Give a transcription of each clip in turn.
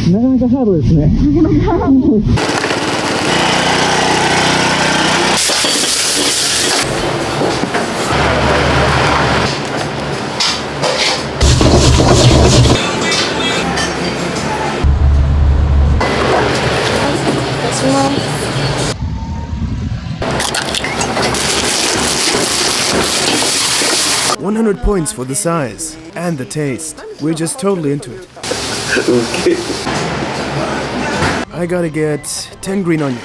なかなかハードですね。100 points for the size and the taste. We're just totally into it. Okay. I gotta get 10 green onions.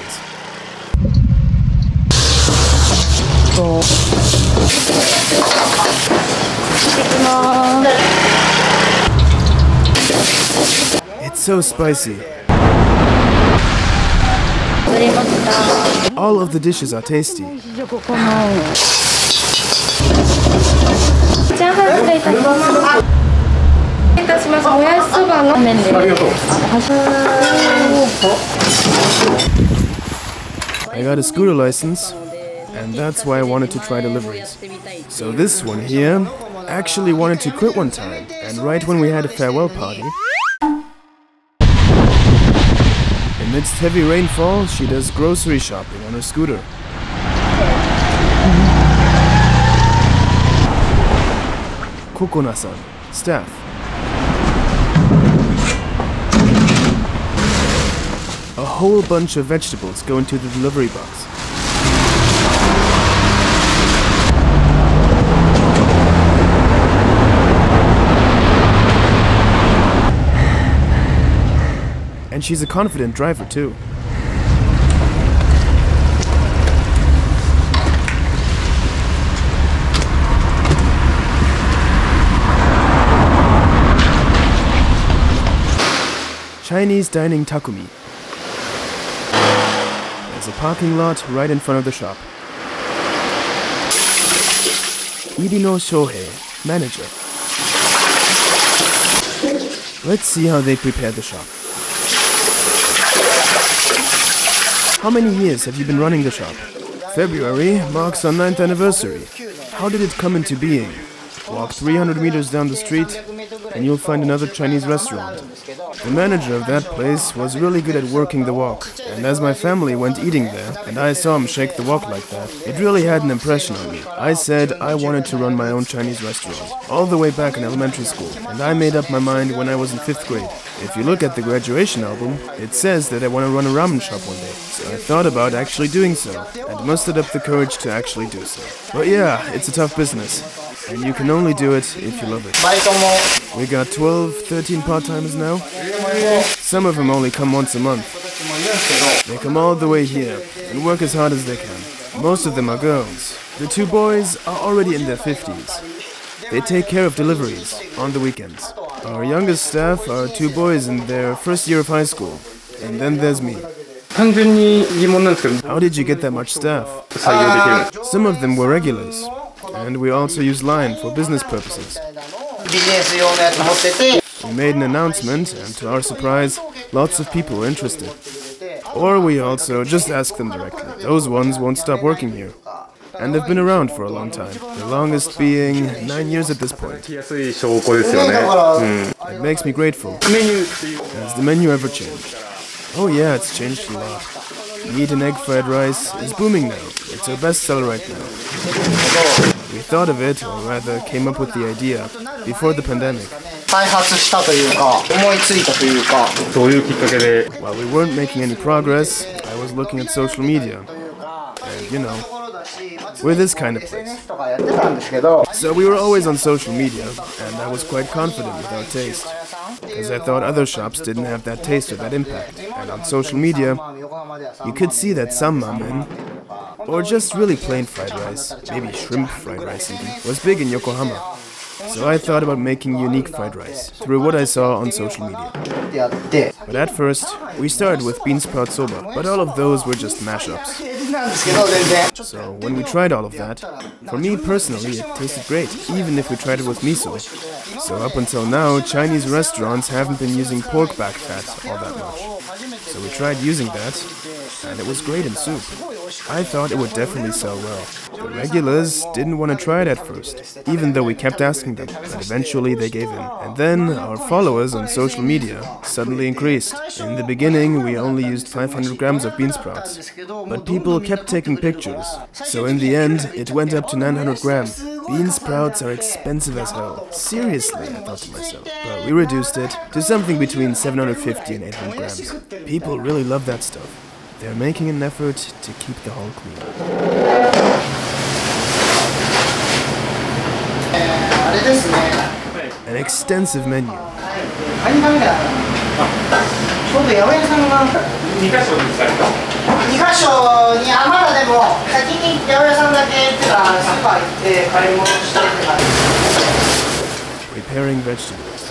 It's so spicy. All of the dishes are tasty. I got a scooter license, and that's why I wanted to try deliveries. So this one here actually wanted to quit one time, and right when we had a farewell party, amidst heavy rainfall, she does grocery shopping on her scooter. Kokona-san, staff. A whole bunch of vegetables go into the delivery box. And she's a confident driver too. Chinese dining Takumi. There's a parking lot right in front of the shop. Irino Shohei, manager. Let's see how they prepare the shop. How many years have you been running the shop? February marks our 9th anniversary. How did it come into being? Walk 300 meters down the street and you'll find another Chinese restaurant. The manager of that place was really good at working the wok, and as my family went eating there, and I saw him shake the wok like that, it really had an impression on me. I said I wanted to run my own Chinese restaurant, all the way back in elementary school, and I made up my mind when I was in 5th grade. If you look at the graduation album, it says that I want to run a ramen shop one day, so I thought about actually doing so, and mustered up the courage to actually do so. But yeah, it's a tough business, and you can only do it if you love it. We got 12, 13 part-timers now. Some of them only come once a month. They come all the way here and work as hard as they can. Most of them are girls. The 2 boys are already in their 50s. They take care of deliveries on the weekends. Our youngest staff are 2 boys in their 1st year of high school. And then there's me. How did you get that much staff? Some of them were regulars. And we also use Line for business purposes. We made an announcement, and to our surprise, lots of people were interested. Or we also just asked them directly. Those ones won't stop working here. And they've been around for a long time. The longest being 9 years at this point. It makes me grateful. Has the menu ever changed? Oh yeah, it's changed a lot. Meat and egg fried rice is booming now. It's our bestseller right now. We thought of it, or rather came up with the idea, before the pandemic. While we weren't making any progress, I was looking at social media. And you know, we're this kind of place. So we were always on social media, and I was quite confident with our taste. Because I thought other shops didn't have that taste or that impact. And on social media, you could see that some ramen, or just really plain fried rice, maybe shrimp fried rice even, was big in Yokohama. So I thought about making unique fried rice, through what I saw on social media. But at first, we started with bean sprout soba, but all of those were just mashups. So when we tried all of that, for me personally it tasted great, even if we tried it with miso. So up until now, Chinese restaurants haven't been using pork back fat all that much. So we tried using that, and it was great in soup. I thought it would definitely sell well. The regulars didn't want to try it at first, even though we kept asking them, but eventually they gave in. And then our followers on social media suddenly increased. In the beginning, we only used 500 grams of bean sprouts, but people kept taking pictures. So in the end, it went up to 900 grams. Bean sprouts are expensive as hell. Seriously, I thought to myself. But we reduced it to something between 750 and 800 grams. People really love that stuff. They're making an effort to keep the hull clean. An extensive menu. Preparing vegetables.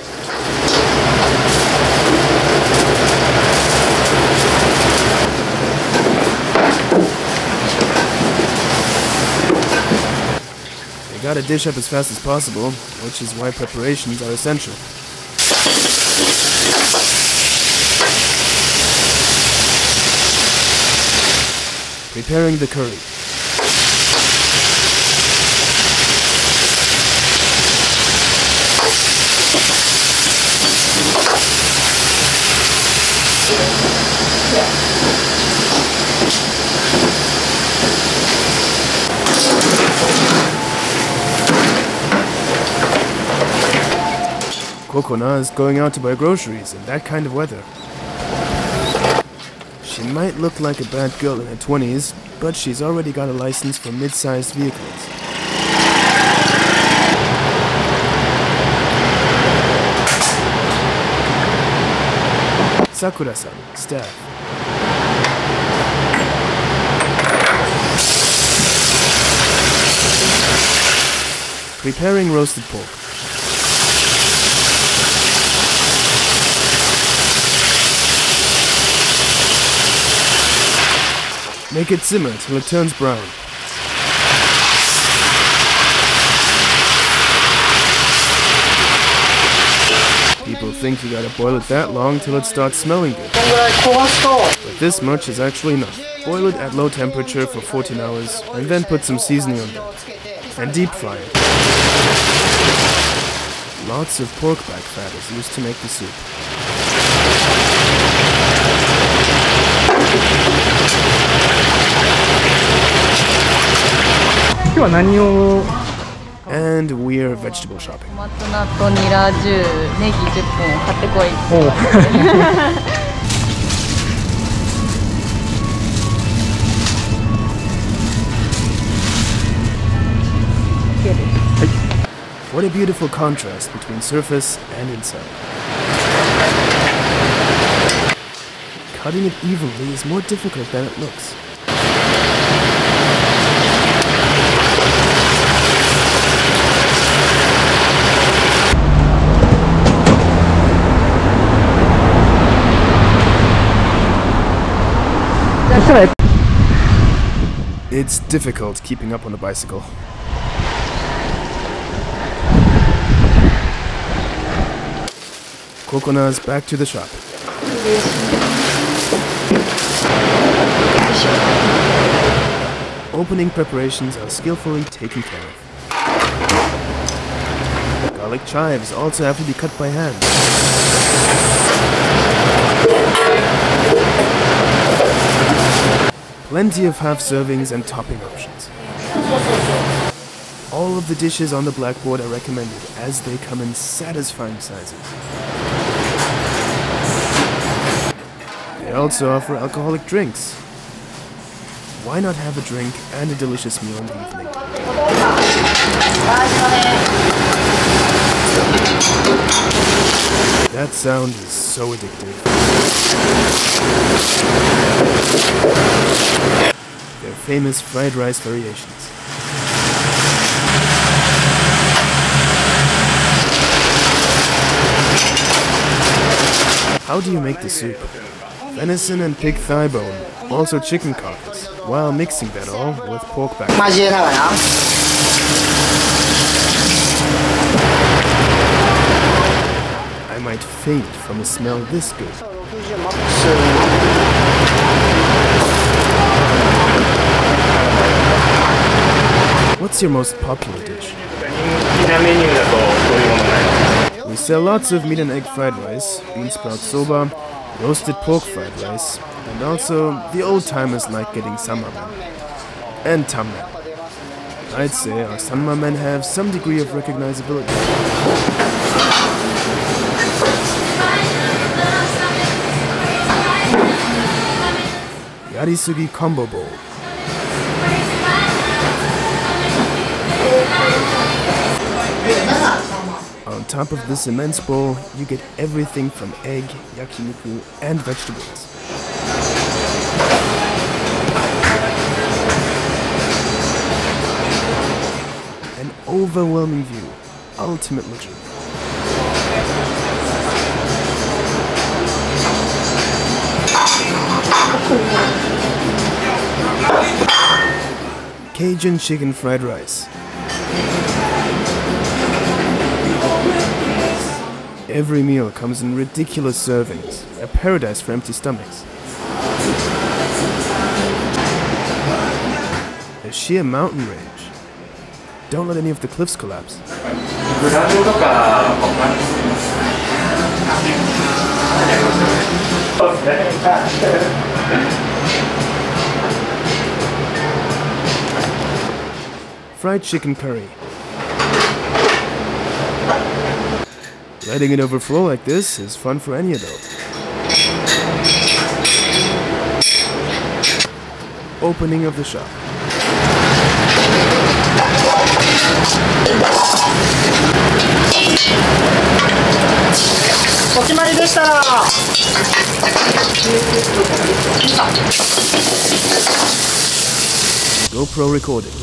They gotta dish up as fast as possible, which is why preparations are essential. Preparing the curry. Kokona is going out to buy groceries in that kind of weather. She might look like a bad girl in her 20s, but she's already got a license for mid-sized vehicles. Sakura-san, staff. Preparing roasted pork. Make it simmer till it turns brown. People think you gotta boil it that long till it starts smelling good. But this much is actually enough. Boil it at low temperature for 14 hours and then put some seasoning on that. And deep fry it. Lots of pork back fat is used to make the soup. And we're vegetable shopping. What a beautiful contrast between surface and inside. Cutting it evenly is more difficult than it looks. It's difficult keeping up on the bicycle. Kokona's back to the shop. Opening preparations are skillfully taken care of. Garlic chives also have to be cut by hand. Plenty of half servings and topping options. All of the dishes on the blackboard are recommended as they come in satisfying sizes. They also offer alcoholic drinks. Why not have a drink and a delicious meal in the evening? That sound is so addictive. Their famous fried rice variations. How do you make the soup? Venison and pig thigh bone, also chicken carcass, while mixing that all with pork back. I might faint from a smell this good. What's your most popular dish? We sell lots of meat and egg fried rice, bean sprout soba, roasted pork fried rice, and also the old-timers like getting sanmamen and tammen. I'd say our sanmamen have some degree of recognizability. Yarisugi Combo Bowl. On top of this immense bowl, you get everything from egg, yakiniku, and vegetables. An overwhelming view, ultimate luxury. Cajun chicken fried rice. Every meal comes in ridiculous servings, a paradise for empty stomachs. A sheer mountain range. Don't let any of the cliffs collapse. Fried chicken curry. Letting it overflow like this is fun for any adult. Opening of the shop. GoPro recording.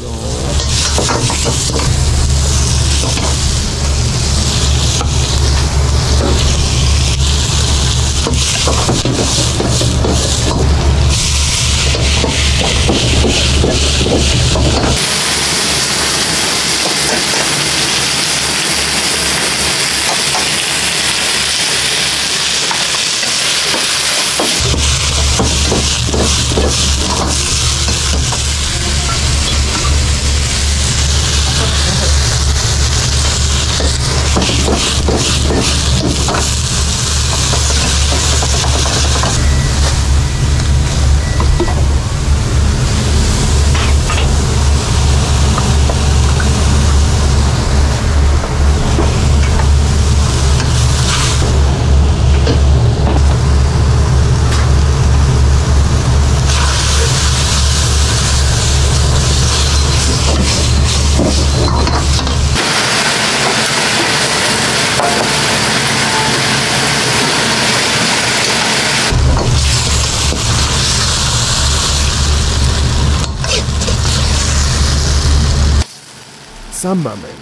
Sanmamen.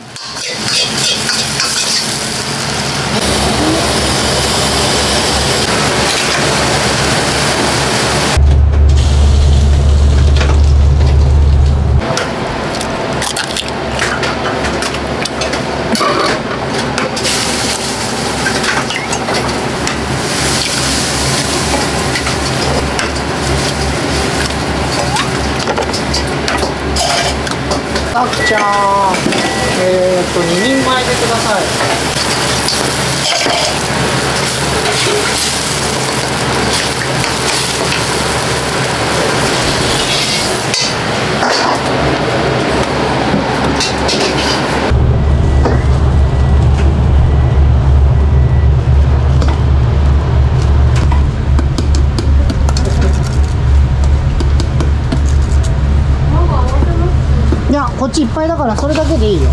あきちゃん、2人前でください。いや、こっちいっぱいだからそれだけでいいよ。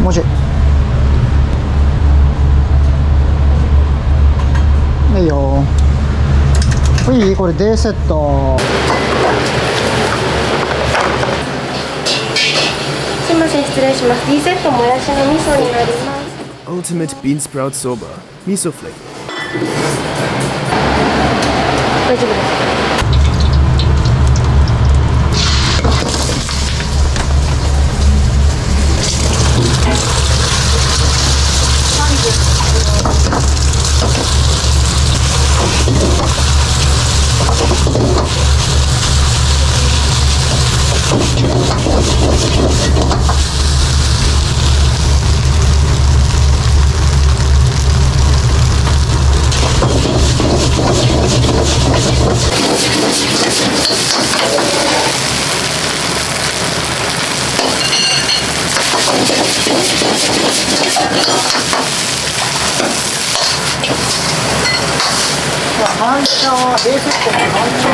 もうちょい。いいよ。いい？これ D セット。すいません、失礼します。D セットもやしの味噌になります。Ultimate bean sprout soba, miso flavor. 大丈夫です。半茶は A セットの半茶。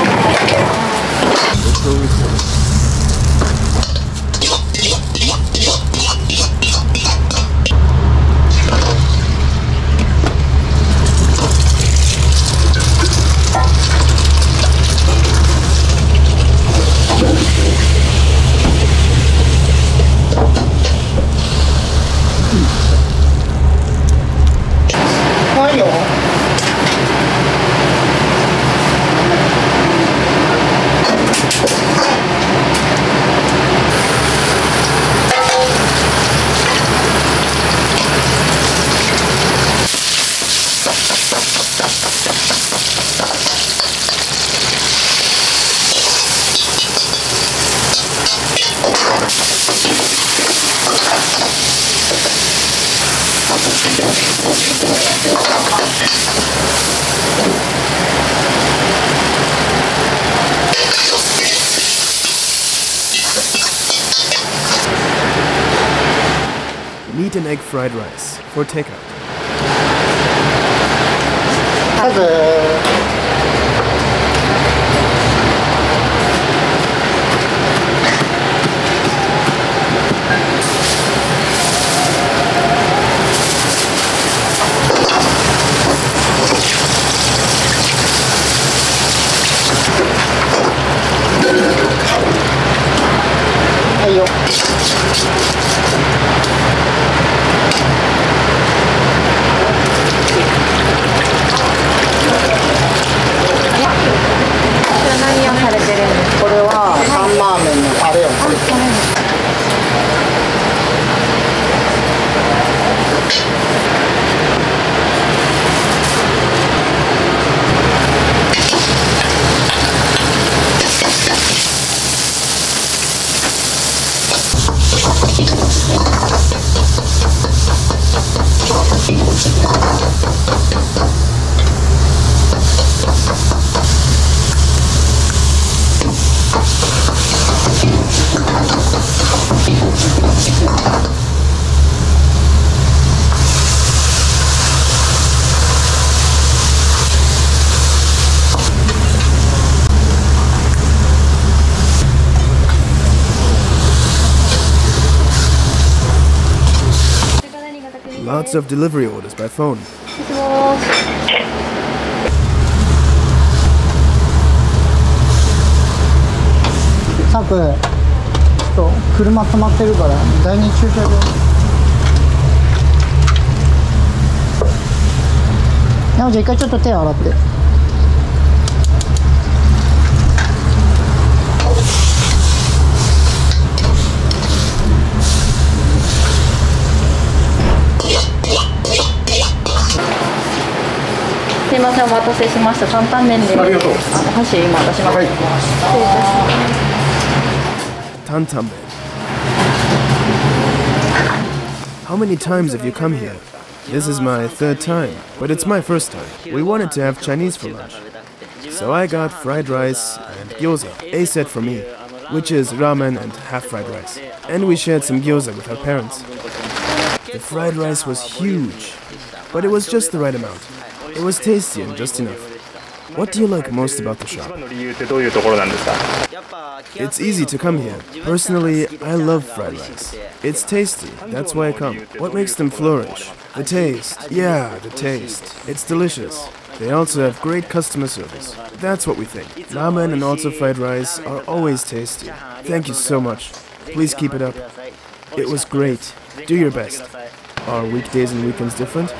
ないよ。Meat and egg fried rice for takeout. まずはいよ。何をされてるんですか？これはサンマーメンのタレをつけてます。Lots of delivery orders by phone. サープ、ちょっと車止まってるから第二駐車場。なおじゃ一回ちょっと手洗って。すいません、お待たせしました。担々麺です。ありがとう。箸今出します。はい。失礼いたします。 Tantanmen. How many times have you come here? This is my third time, but it's my first time. We wanted to have Chinese for lunch. So I got fried rice and gyoza, a set for me, which is ramen and half fried rice. And we shared some gyoza with our parents. The fried rice was huge, but it was just the right amount. It was tasty and just enough. What do you like most about the shop? It's easy to come here. Personally, I love fried rice. It's tasty, that's why I come. What makes them flourish? The taste. Yeah, the taste. It's delicious. They also have great customer service. That's what we think. Ramen and also fried rice are always tasty. Thank you so much. Please keep it up. It was great. Do your best. Are weekdays and weekends different?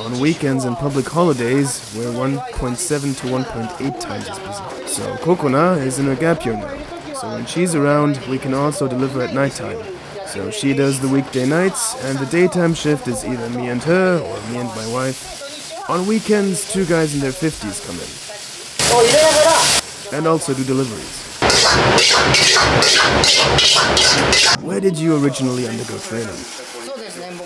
On weekends and public holidays, we're 1.7 to 1.8 times as busy. So Kokona is in a gap year now. So when she's around, we can also deliver at nighttime. So she does the weekday nights, and the daytime shift is either me and her or me and my wife. On weekends, 2 guys in their 50s come in. And also do deliveries. Where did you originally undergo training?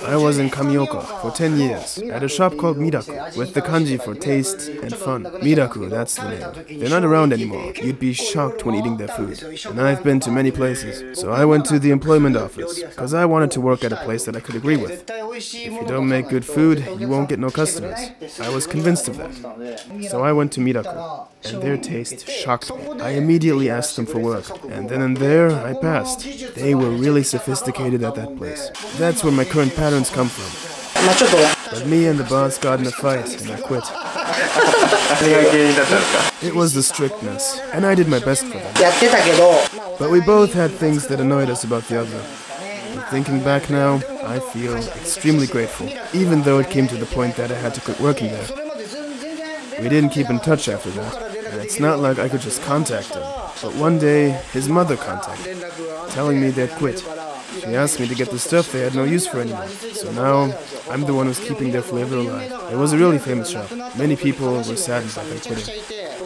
I was in Kamioka for 10 years, at a shop called Miraku, with the kanji for taste and fun. Miraku, that's the name. They're not around anymore. You'd be shocked when eating their food. And I've been to many places. So I went to the employment office, because I wanted to work at a place that I could agree with. If you don't make good food, you won't get no customers. I was convinced of that. So I went to Miraku, and their taste shocked me. I immediately asked them for work, and then and there, I passed. They were really sophisticated at that place. That's where my current patterns come from. But me and the boss got in a fight, and I quit. It was the strictness, and I did my best for them. But we both had things that annoyed us about the other. And thinking back now, I feel extremely grateful, even though it came to the point that I had to quit working there. We didn't keep in touch after that, and it's not like I could just contact him. But one day, his mother contacted, telling me they'd quit. She asked me to get the stuff they had no use for anymore. So now, I'm the one who's keeping their flavor alive. It was a really famous shop. Many people were saddened by them quitting.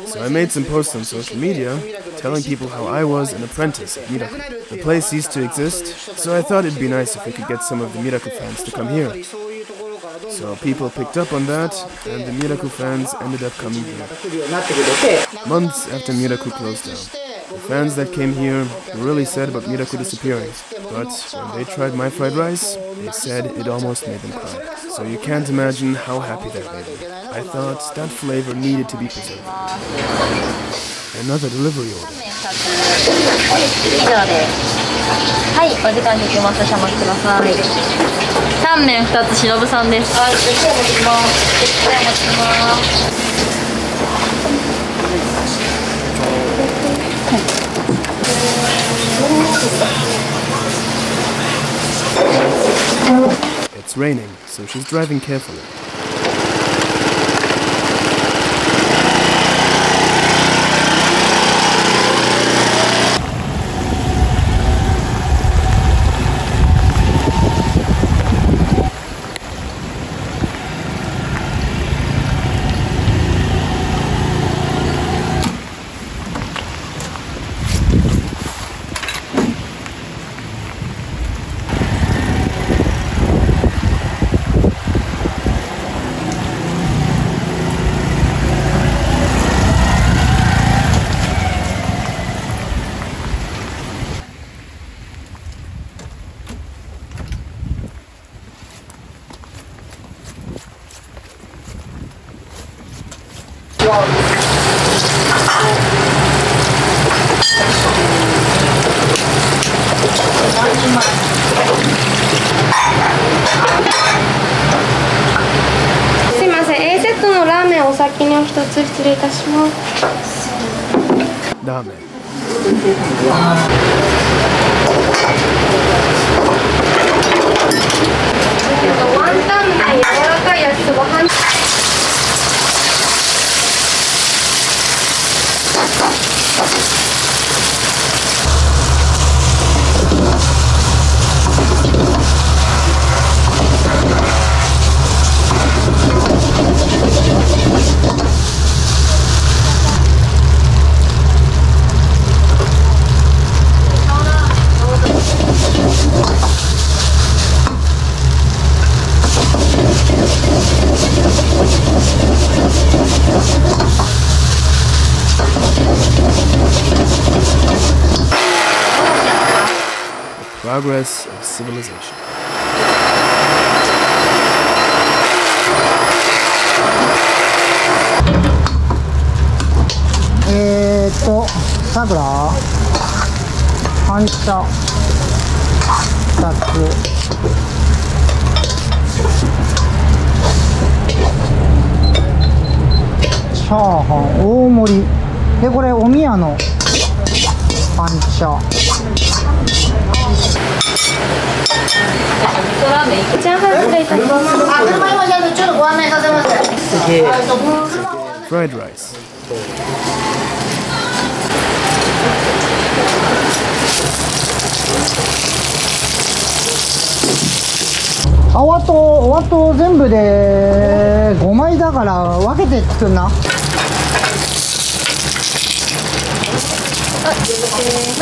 So I made some posts on social media, telling people how I was an apprentice at Miraku. The place ceased to exist, so I thought it'd be nice if we could get some of the Miraku fans to come here. So people picked up on that, and the Miraku fans ended up coming here. Months after Miraku closed down. The fans that came here were really sad about Miraku disappearing, but when they tried my fried rice, they said it almost made them cry. So you can't imagine how happy that made me. I thought that flavor needed to be preserved. Another delivery order. はい、お時間できます。少々お待ちください。タンメン2つ、しのぶさんです。はい、じゃあ今日持ってきます。はい、お待ちします。It's raining, so she's driving carefully.すいません、A セットのラーメンお先にお一つ失礼いたします。ラーメン。ワンタン麺、柔らかい焼きそば半。Progress of civilization. Sakura 反射2つチャーハン大盛りで、これお宮の反射チャー失礼いたします。車今じゃちょっとご案内させます。Fried rice.おわと全部で5枚だから分けて作んな。は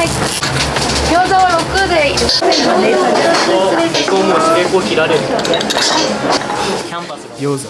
い餃子は6でGyoza.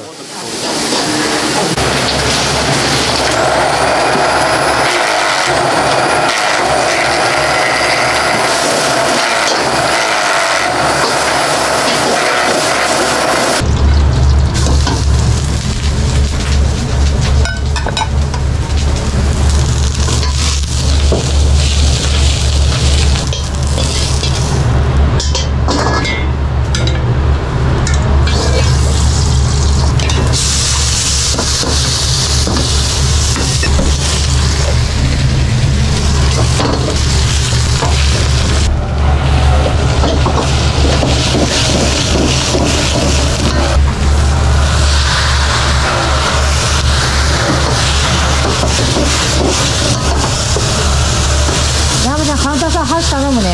箸頼むね。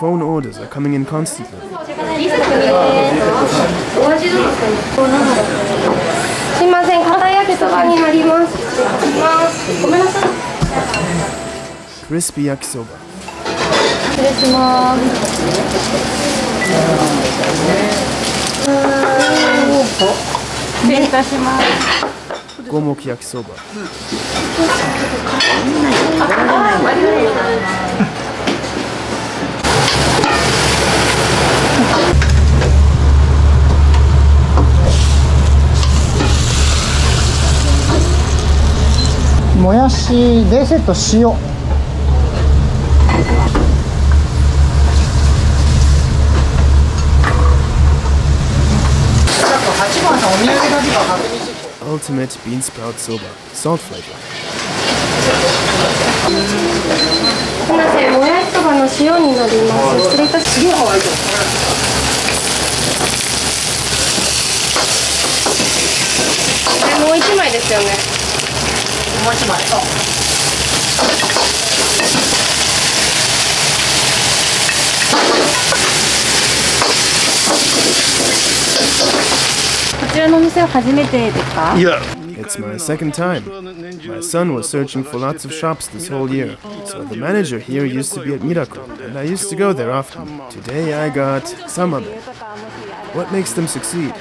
Phone orders are coming in constantly. すいません、片焼きそばになります。ごめんなさい。 Crispy yakisoba. 失礼します。失礼いたします。Gomok yakisoba. もやしデセット塩。8番さんお土産だけか確認してきて。 Ultimate bean sprout soba. Salt flavor. すみません、もやしそばの塩になります。失礼いたします。もう1枚ですよね。もう1枚。こちらのお店は初めてですか？ It's my second time. My son was searching for lots of shops this whole year. So the manager here used to be at Miracle, and I used to go there often. Today I got samabe. What makes them succeed?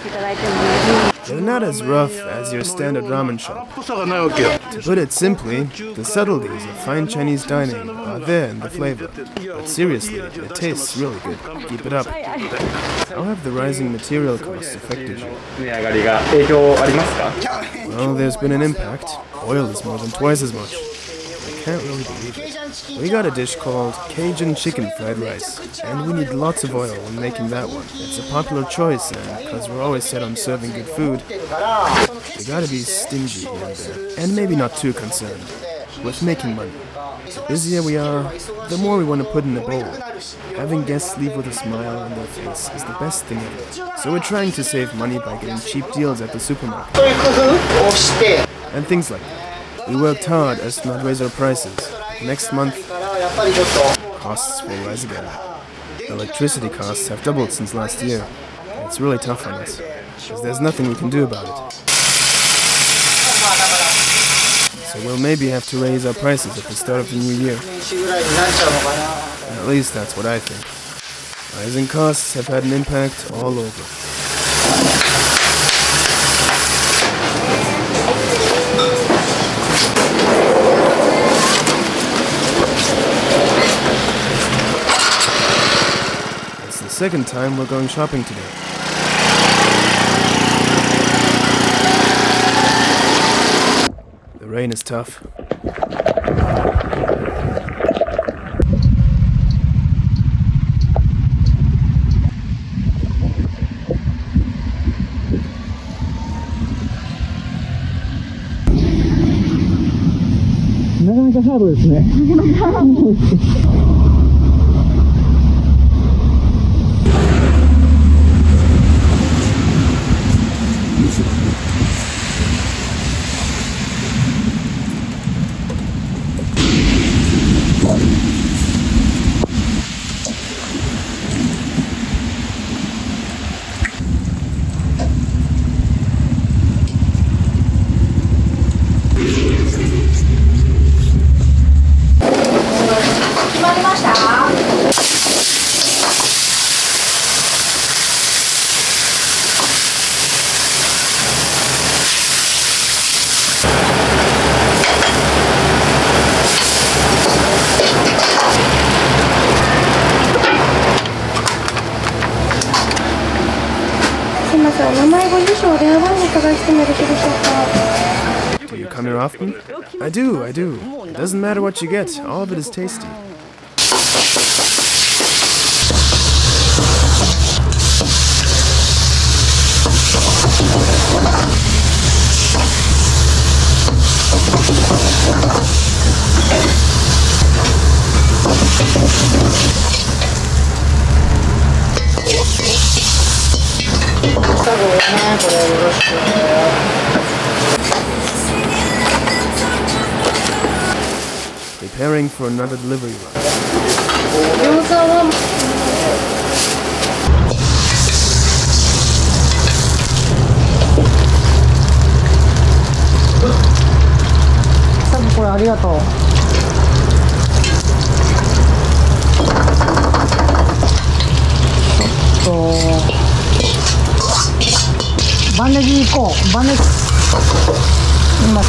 They're not as rough as your standard ramen shop. To put it simply, the subtleties of fine Chinese dining are there in the flavor. But seriously, it tastes really good. Keep it up. How have the rising material costs affected you? Well, there's been an impact. Oil is more than twice as much. I can't really believe it. We got a dish called Cajun chicken fried rice, and we need lots of oil when making that one. It's a popular choice, and because we're always set on serving good food, we gotta be stingy here and there, and maybe not too concerned with making money. The busier we are, the more we want to put in the bowl. Having guests leave with a smile on their face is the best thing ever. So we're trying to save money by getting cheap deals at the supermarket. And things like that. We worked hard as to not raise our prices. Next month, costs will rise again. Electricity costs have doubled since last year. It's really tough on us, because there's nothing we can do about it. So we'll maybe have to raise our prices at the start of the new year. At least that's what I think. Rising costs have had an impact all over. second time we're going shopping today. The rain is tough.なかなかハードですね。Do you come here often? I do. It doesn't matter what you get, all of it is tasty. Preparing for another delivery run. Gyoza サブこれありがとう。ちょっとバネギ行こう。バネ今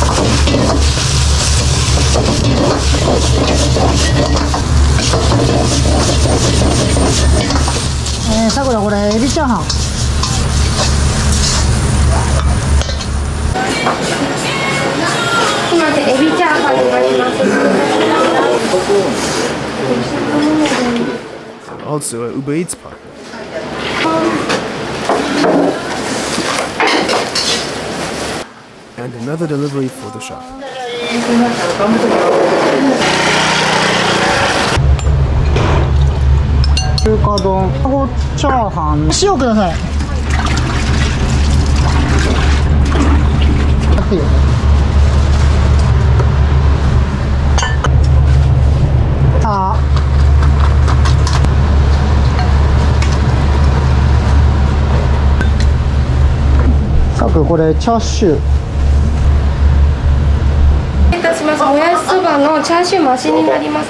さくらこれエビチャーハン。すみません、エビチャーハンになります。Also a Uber Eats partner. And another delivery for the shop. 中華丼、卵チャーハン、塩ください。やっていいよ。さくこれチャーシュー。いたします。もやしそばのチャーシュー増しになります。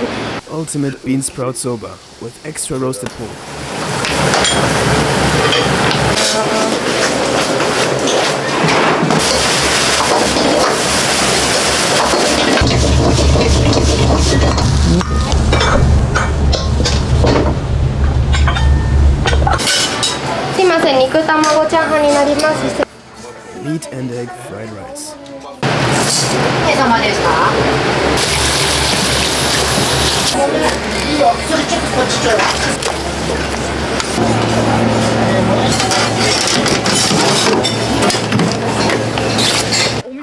Ultimate bean sprout soba with extra roasted pork. Meat and egg fried rice.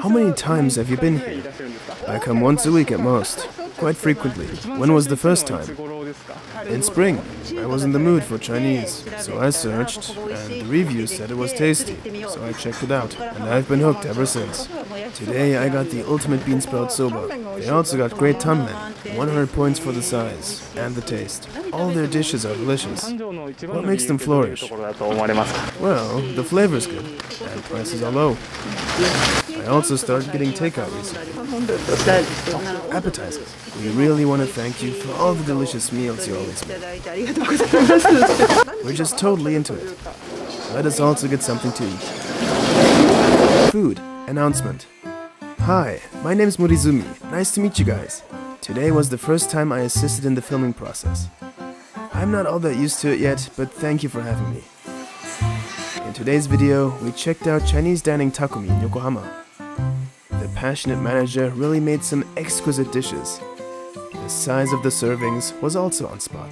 How many times have you been here? I come once a week at most, quite frequently. When was the first time? In spring. I was in the mood for Chinese, so I searched, and the reviews said it was tasty, so I checked it out, and I've been hooked ever since. Today I got the ultimate bean sprout soba. They also got great tanmen, 100 points for the size and the taste. All their dishes are delicious. What makes them flourish? Well, the flavor's good, and prices are low. I also started getting takeout recently. Appetizers. We really want to thank you for all the delicious meals you always make. We're just totally into it. Let us also get something to eat. Food. Announcement. Hi, my name's Morizumi. Nice to meet you guys. Today was the first time I assisted in the filming process. I'm not all that used to it yet, but thank you for having me. In today's video, we checked out Chinese dining Takumi in Yokohama. The passionate manager really made some exquisite dishes. The size of the servings was also on spot.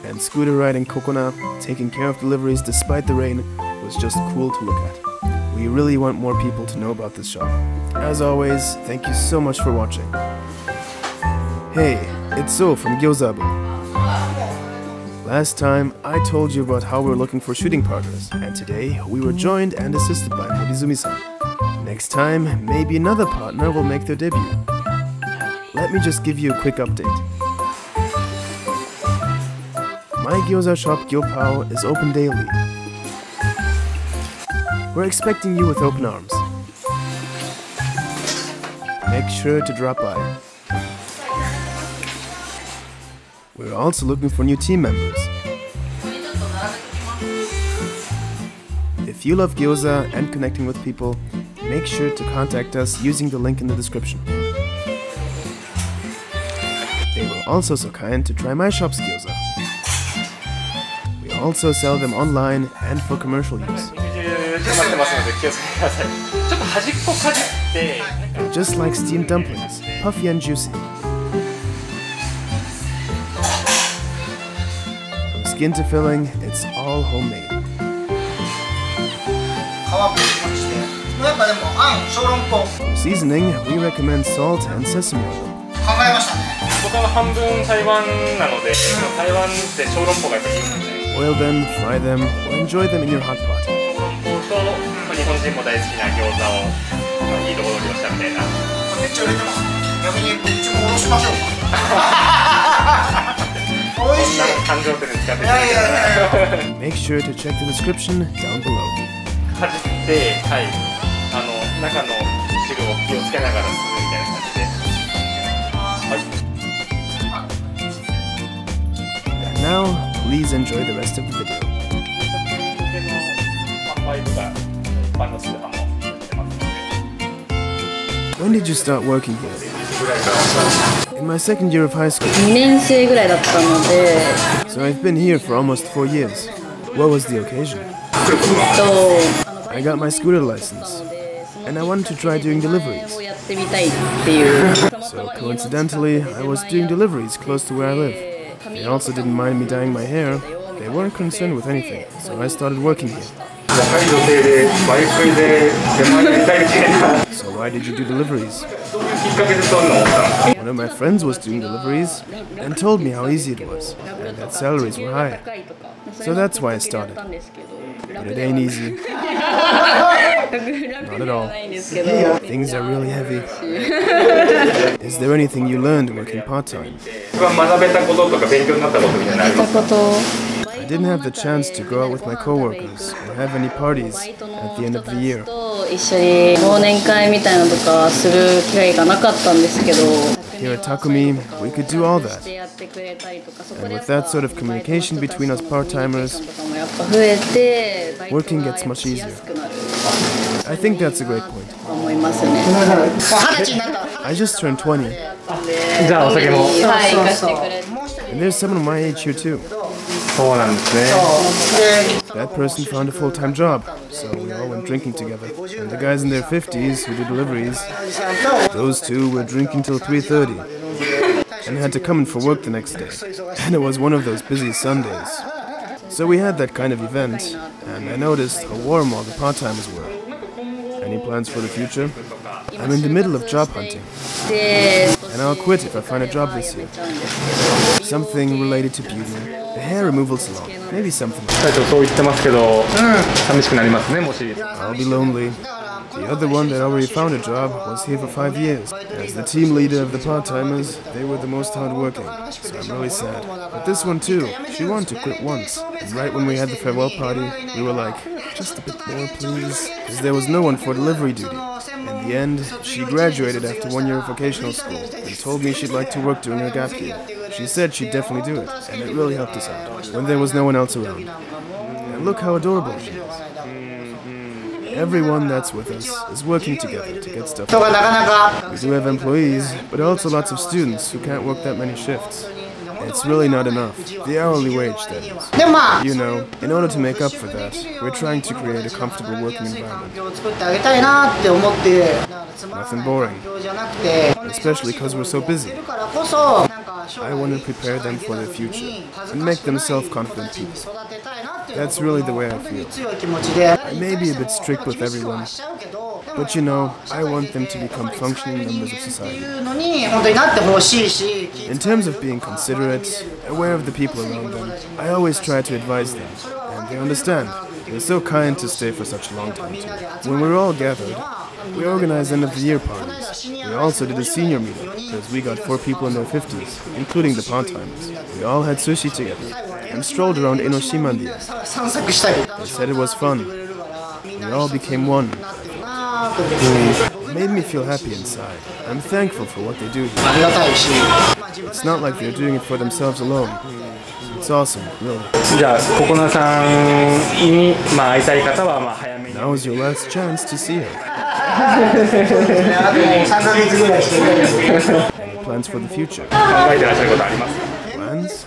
And scooter riding Kokona, taking care of deliveries despite the rain, was just cool to look at. We really want more people to know about this shop. As always, thank you so much for watching. Hey, it's So from Gyoza. Last time, I told you about how we're looking for shooting partners, and today we were joined and assisted by Morizumi-san. Next time, maybe another partner will make their debut. Let me just give you a quick update. My gyoza shop Gyopao is open daily. We're expecting you with open arms. Make sure to drop by. We're also looking for new team members. If you love gyoza and connecting with people, make sure to contact us using the link in the description. They were also so kind to try my shop's gyoza. We also sell them online and for commercial use. They're just like steamed dumplings, puffy and juicy. From skin to filling, it's all homemade. For seasoning, we recommend salt and sesame oil. Boil them, fry them, or enjoy them in your hot pot. Make sure to check the description down below. And now, please enjoy the rest of the video. When did you start working here? In my second year of high school. 2年生ぐらいだったので So I've been here for almost 4 years. What was the occasion? I got my scooter license, and I wanted to try doing deliveries. So coincidentally, I was doing deliveries close to where I live. They also didn't mind me dyeing my hair. They weren't concerned with anything, so I started working here. So why did you do deliveries? One of my friends was doing deliveries and told me how easy it was, and that salaries were high. So that's why I started. But it ain't easy. Not at all. Things are really heavy. Is there anything you learned working part-time? I didn't have the chance to go out with my coworkers or have any parties at the end of the year. Here at Takumi, we could do all that. And with that sort of communication between us part-timers, working gets much easier. I think that's a great point. I just turned 20. And there's someone my age here too. That person found a full-time job, so we all went drinking together. And the guys in their 50s who do deliveries, those two were drinking till 3:30 and had to come in for work the next day. And it was one of those busy Sundays. So we had that kind of event, and I noticed how warm all the part-timers were. Any plans for the future? I'm in the middle of job hunting, and I'll quit if I find a job this year. Something related to beauty, a hair removal salon, maybe something like that. I'll be lonely. The other one that already found a job was here for 5 years. As the team leader of the part-timers, they were the most hard-working, so I'm really sad. But this one too, she wanted to quit once. And right when we had the farewell party, we were like, just a bit more please, because there was no one for delivery duty. In the end, she graduated after 1 year of vocational school and told me she'd like to work during her gap year. She said she'd definitely do it, and it really helped us out when there was no one else around. And look how adorable she is. Everyone that's with us is working together to get stuff done. We do have employees, but also lots of students who can't work that many shifts. It's really not enough. The hourly wage, that is. でもまあ You know, in order to make up for that, we're trying to create a comfortable working environment. 環境を作ってあげたいなって思って、だからつまらない Nothing boring. 環境じゃなくて、 Especially because we're so busy. だからこそなんか将来 I want to prepare them for their future and make them self-confident people. 育てたいなっていう That's really the way I 本当に feel. 強い気持ちで I may be a bit strict with everyone, but you know, I want them to become functioning members of って society. いうのに本当になってほしいし In terms of being considerate, aware of the people around them, I always try to advise them, and they understand. They're so kind to stay for such a long time too. When we're all gathered, we organize end-of-the-year parties. We also did a senior meeting, because we got 4 people in their 50s, including the part-timers. We all had sushi together, and strolled around Enoshima-dia. 散策したり They said it was fun. We all became one. なと思って It made me feel happy inside. I'm thankful for what they do here. ありがたいし It's not like they're doing it for themselves alone. It's awesome, really. じゃあココナさんに、会いたい方は早めに。 Now is your last chance to see her. あと3ヶ月ぐらいして Any plans for the future? 考えてらっしゃることあります？ Plans?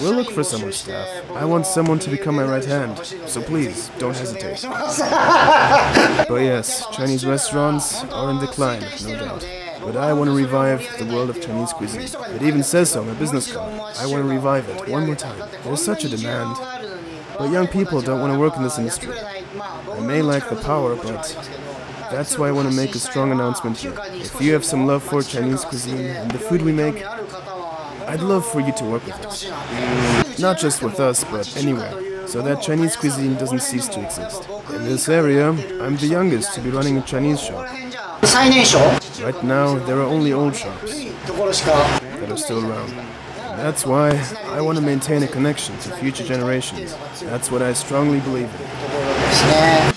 We'll look for some more staff. I want someone to become my right hand, so please, don't hesitate. But yes, Chinese restaurants are in decline, no doubt. But I want to revive the world of Chinese cuisine. It even says so on my business card. I want to revive it one more time. There's such a demand. But young people don't want to work in this industry. I may lack the power, but that's why I want to make a strong announcement here. If you have some love for Chinese cuisine and the food we make, I'd love for you to work with us. Not just with us, but anywhere, so that Chinese cuisine doesn't cease to exist. In this area, I'm the youngest to be running a Chinese shop. 最年少 Right now, there are only old shops ところしか that are still around. And that's why I want to maintain a connection to future generations. That's what I strongly believe in. ですね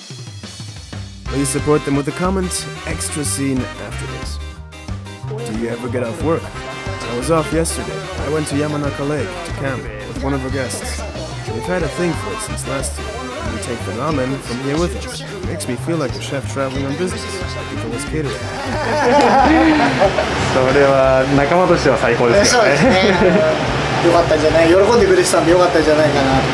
Please support them with a comment, extra scene after this. Do you ever get off work? I was off yesterday. I went to Yamanaka Lake to camp with one of our guests. We've had a thing for it since last year. And we take the ramen from here with us. It makes me feel like a chef traveling on business. People was catering. それは仲間としては最高ですよね。そうですねよかったんじゃない喜んでくれてたんでよかったんじゃないかなって